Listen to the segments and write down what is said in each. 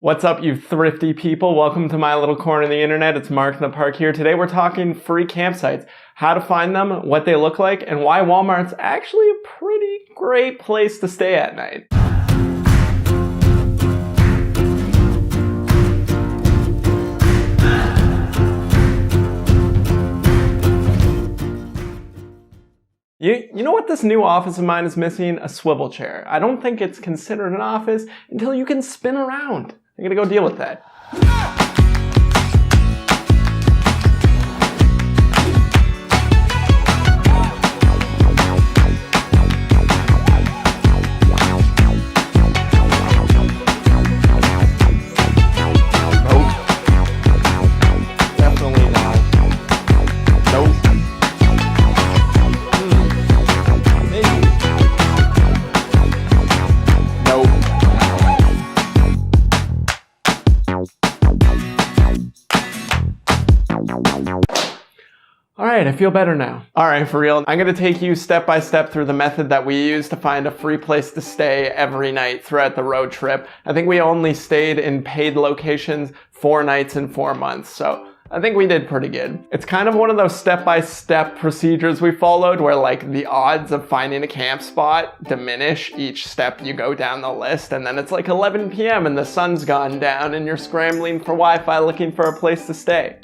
What's up, you thrifty people? Welcome to my little corner of the internet. It's Mark in the Park here. Today we're talking free campsites, how to find them, what they look like, and why Walmart's actually a pretty great place to stay at night. You know what this new office of mine is missing? A swivel chair. I don't think it's considered an office until you can spin around. I'm gonna go deal with that. Alright, I feel better now. Alright, for real, I'm going to take you step by step through the method that we use to find a free place to stay every night throughout the road trip. I think we only stayed in paid locations 4 nights in 4 months, so I think we did pretty good. It's kind of one of those step-by-step procedures we followed where like the odds of finding a camp spot diminish each step you go down the list, and then it's like 11 p.m. and the sun's gone down and you're scrambling for Wi-Fi looking for a place to stay.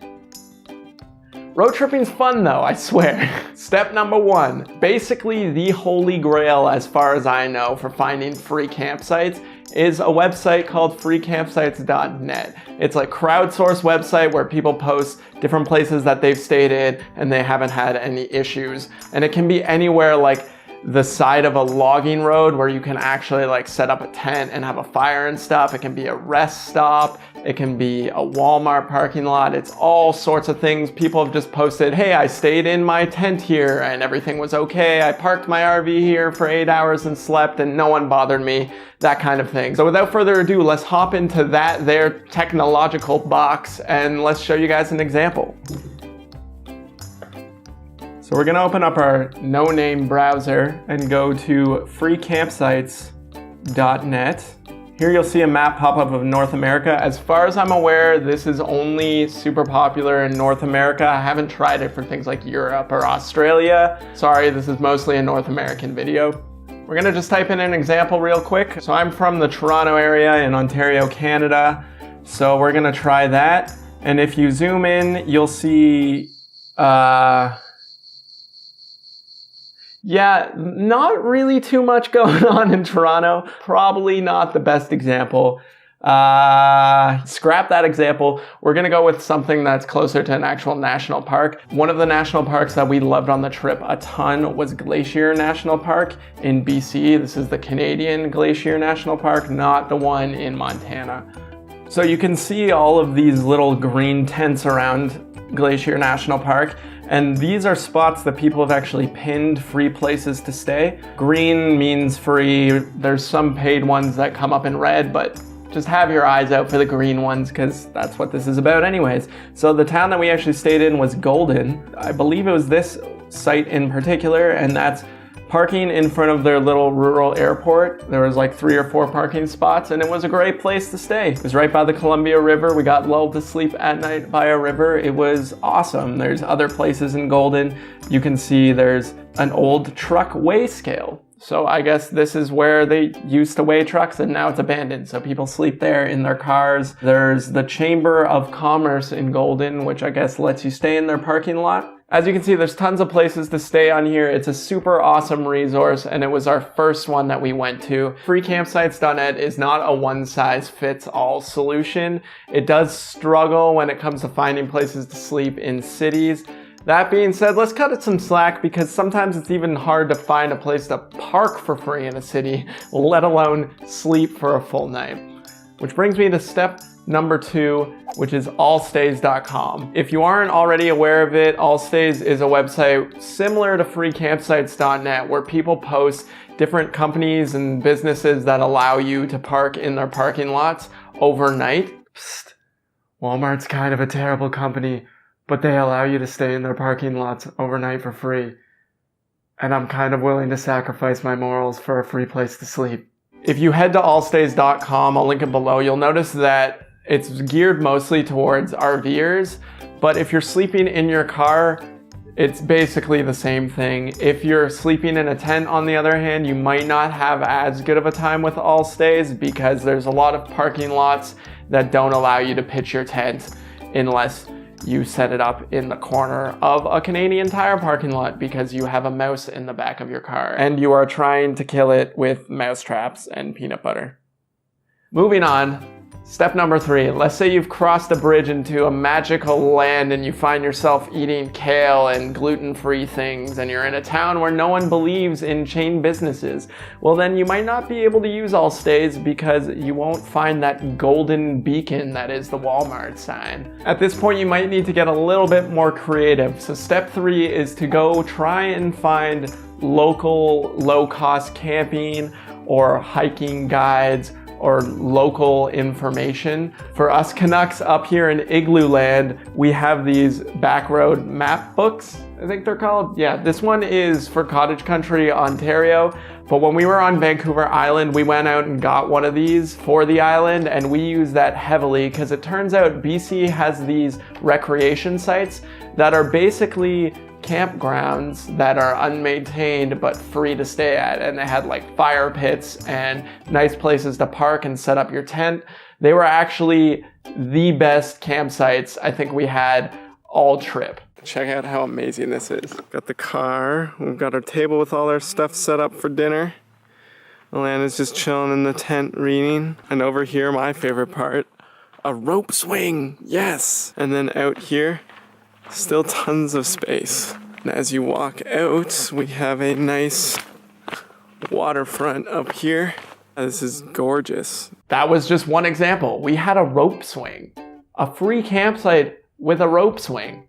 Road tripping's fun though, I swear. Step number 1, basically the holy grail as far as I know for finding free campsites is a website called freecampsites.net. It's a crowdsourced website where people post different places that they've stayed in and they haven't had any issues. And it can be anywhere like the side of a logging road where you can actually like set up a tent and have a fire and stuff. It can be a rest stop. It can be a Walmart parking lot. It's all sorts of things. People have just posted, hey, I stayed in my tent here and everything was okay. I parked my RV here for 8 hours and slept and no one bothered me. That kind of thing. So without further ado, let's hop into that there technological box and let's show you guys an example. So we're gonna open up our no-name browser and go to freecampsites.net. Here you'll see a map pop up of North America. As far as I'm aware, this is only super popular in North America. I haven't tried it for things like Europe or Australia. Sorry, this is mostly a North American video. We're gonna just type in an example real quick. So I'm from the Toronto area in Ontario, Canada. So we're gonna try that. And if you zoom in, you'll see, yeah, not really too much going on in Toronto. Probably not the best example. Scrap that example. We're gonna go with something that's closer to an actual national park. One of the national parks that we loved on the trip a ton was Glacier National Park in BC. This is the Canadian Glacier National Park, not the one in Montana. So you can see all of these little green tents around Glacier National Park. And these are spots that people have actually pinned free places to stay. Green means free. There's some paid ones that come up in red, but just have your eyes out for the green ones because that's what this is about anyways. So the town that we actually stayed in was Golden. I believe it was this site in particular, and that's parking in front of their little rural airport. There was like 3 or 4 parking spots and it was a great place to stay. It was right by the Columbia River. We got lulled to sleep at night by a river. It was awesome. There's other places in Golden. You can see there's an old truck weigh scale. So I guess this is where they used to weigh trucks and now it's abandoned. So people sleep there in their cars. There's the Chamber of Commerce in Golden, which I guess lets you stay in their parking lot. As you can see, there's tons of places to stay on here. It's a super awesome resource, and it was our first one that we went to. Freecampsites.net is not a one-size-fits-all solution. It does struggle when it comes to finding places to sleep in cities. That being said, let's cut it some slack because sometimes it's even hard to find a place to park for free in a city, let alone sleep for a full night. Which brings me to step number 2, which is allstays.com. If you aren't already aware of it, Allstays is a website similar to freecampsites.net where people post different companies and businesses that allow you to park in their parking lots overnight. Psst. Walmart's kind of a terrible company, but they allow you to stay in their parking lots overnight for free. And I'm kind of willing to sacrifice my morals for a free place to sleep. If you head to allstays.com, I'll link it below, you'll notice that it's geared mostly towards RVers, but if you're sleeping in your car, it's basically the same thing. If you're sleeping in a tent, on the other hand, you might not have as good of a time with Allstays because there's a lot of parking lots that don't allow you to pitch your tent unless you set it up in the corner of a Canadian Tire parking lot because you have a mouse in the back of your car and you are trying to kill it with mouse traps and peanut butter. Moving on. Step number 3, let's say you've crossed a bridge into a magical land and you find yourself eating kale and gluten-free things and you're in a town where no one believes in chain businesses. Well, then you might not be able to use Allstays because you won't find that golden beacon that is the Walmart sign. At this point, you might need to get a little bit more creative. So step 3 is to go try and find local low-cost camping or hiking guides or local information. For us Canucks up here in Igloo Land, we have these backroad map books, I think they're called. Yeah, this one is for Cottage Country, Ontario. But when we were on Vancouver Island, we went out and got one of these for the island, and we use that heavily because it turns out BC has these recreation sites that are basically campgrounds that are unmaintained but free to stay at, and they had like fire pits and nice places to park and set up your tent. They were actually the best campsites I think we had all trip. Check out how amazing this is. Got the car, we've got our table with all our stuff set up for dinner. Alana's just chilling in the tent reading, and over here, my favorite part, a rope swing, yes! And then out here, still tons of space. And as you walk out, we have a nice waterfront up here. This is gorgeous. That was just one example. We had a rope swing. A free campsite with a rope swing.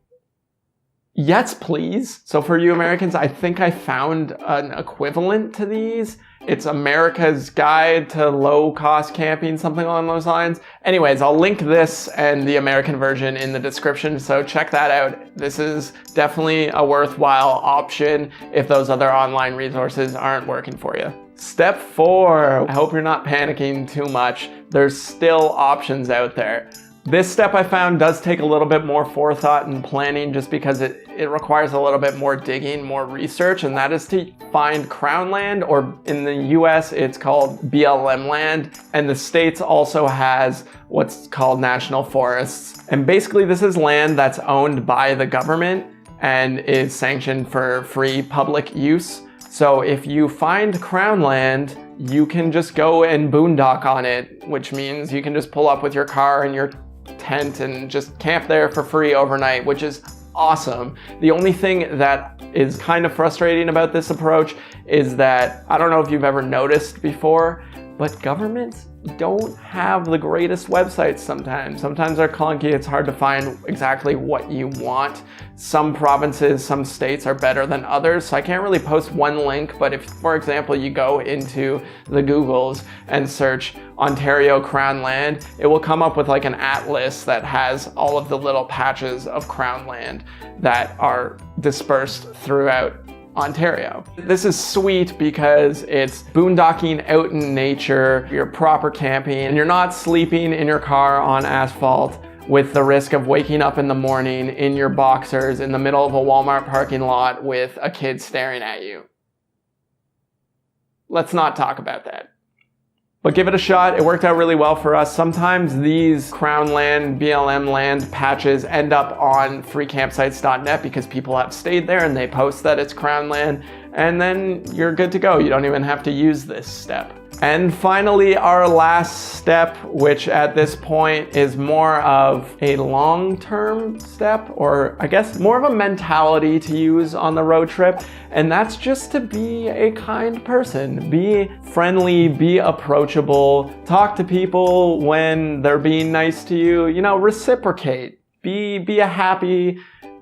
Yes, please. So for you Americans, I think I found an equivalent to these. It's America's Guide to Low-Cost Camping, something along those lines. Anyways, I'll link this and the American version in the description, so check that out. This is definitely a worthwhile option if those other online resources aren't working for you. Step 4, I hope you're not panicking too much. There's still options out there. This step I found does take a little bit more forethought and planning just because it requires a little bit more digging, more research, and that is to find Crown land, or in the US it's called BLM land, and the States also has what's called national forests. And basically this is land that's owned by the government and is sanctioned for free public use. So if you find Crown land, you can just go and boondock on it, which means you can just pull up with your car and your tent and just camp there for free overnight, which is awesome. The only thing that is kind of frustrating about this approach is that, I don't know if you've ever noticed before, but governments don't have the greatest websites sometimes. Sometimes they're clunky, it's hard to find exactly what you want. Some provinces, some states are better than others, so I can't really post one link, but if, for example, you go into the Googles and search Ontario Crown land, it will come up with like an atlas that has all of the little patches of Crown land that are dispersed throughout Ontario. This is sweet because it's boondocking out in nature, you're proper camping, and you're not sleeping in your car on asphalt with the risk of waking up in the morning in your boxers in the middle of a Walmart parking lot with a kid staring at you. Let's not talk about that. But give it a shot, it worked out really well for us. Sometimes these Crown land, BLM land patches end up on freecampsites.net because people have stayed there and they post that it's Crown land, and then you're good to go. You don't even have to use this step. And finally, our last step, which at this point is more of a long-term step, or I guess more of a mentality to use on the road trip, and that's just to be a kind person. Be friendly, be approachable, talk to people when they're being nice to you, you know, reciprocate. Be a happy,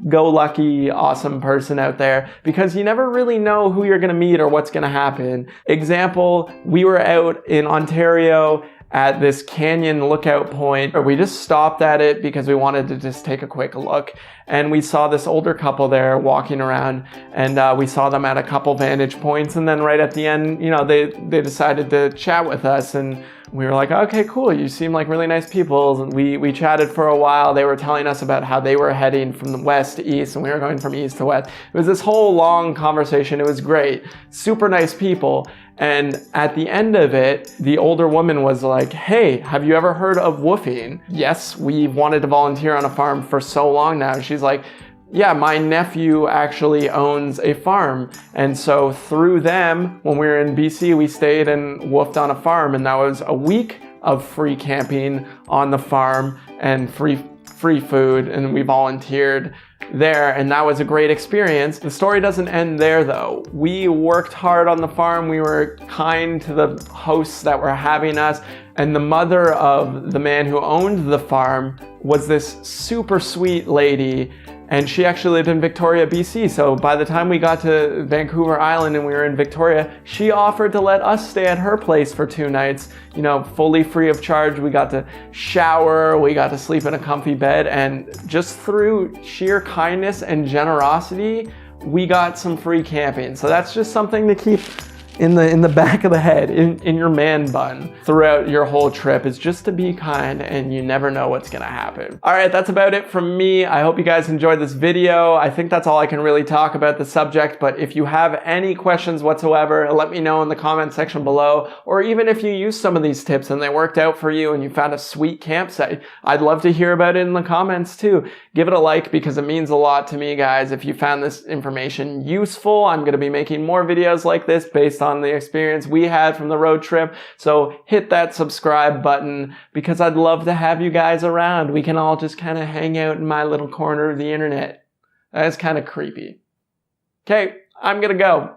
go-lucky, awesome person out there, because you never really know who you're gonna meet or what's gonna happen. Example, we were out in Ontario at this canyon lookout point. We just stopped at it because we wanted to just take a quick look. And we saw this older couple there walking around, and we saw them at a couple vantage points. And then right at the end, you know, they decided to chat with us, and we were like, okay, cool. You seem like really nice people. And we chatted for a while. They were telling us about how they were heading from the west to east, and we were going from east to west. It was this whole long conversation. It was great. Super nice people. And at the end of it, the older woman was like, hey, have you ever heard of woofing? Yes, we've wanted to volunteer on a farm for so long now. She's like, yeah, my nephew actually owns a farm. And so through them, when we were in BC, we stayed and woofed on a farm. And that was a week of free camping on the farm and free food. And we volunteered there, and that was a great experience. The story doesn't end there though. We worked hard on the farm. We were kind to the hosts that were having us, and the mother of the man who owned the farm was this super sweet lady, and she actually lived in Victoria, BC. So by the time we got to Vancouver Island and we were in Victoria, she offered to let us stay at her place for 2 nights, you know, fully free of charge. We got to shower, we got to sleep in a comfy bed, and just through sheer kindness and generosity, we got some free camping. So that's just something to keep in the back of the head, in your man bun throughout your whole trip, is just to be kind, and you never know what's gonna happen. All right, that's about it from me. I hope you guys enjoyed this video. I think that's all I can really talk about the subject, but if you have any questions whatsoever, let me know in the comment section below, or even if you use some of these tips and they worked out for you and you found a sweet campsite, I'd love to hear about it in the comments too. Give it a like because it means a lot to me, guys. If you found this information useful, I'm gonna be making more videos like this based on the experience we had from the road trip. So hit that subscribe button because I'd love to have you guys around. We can all just kind of hang out in my little corner of the internet. That's kind of creepy. Okay, I'm gonna go.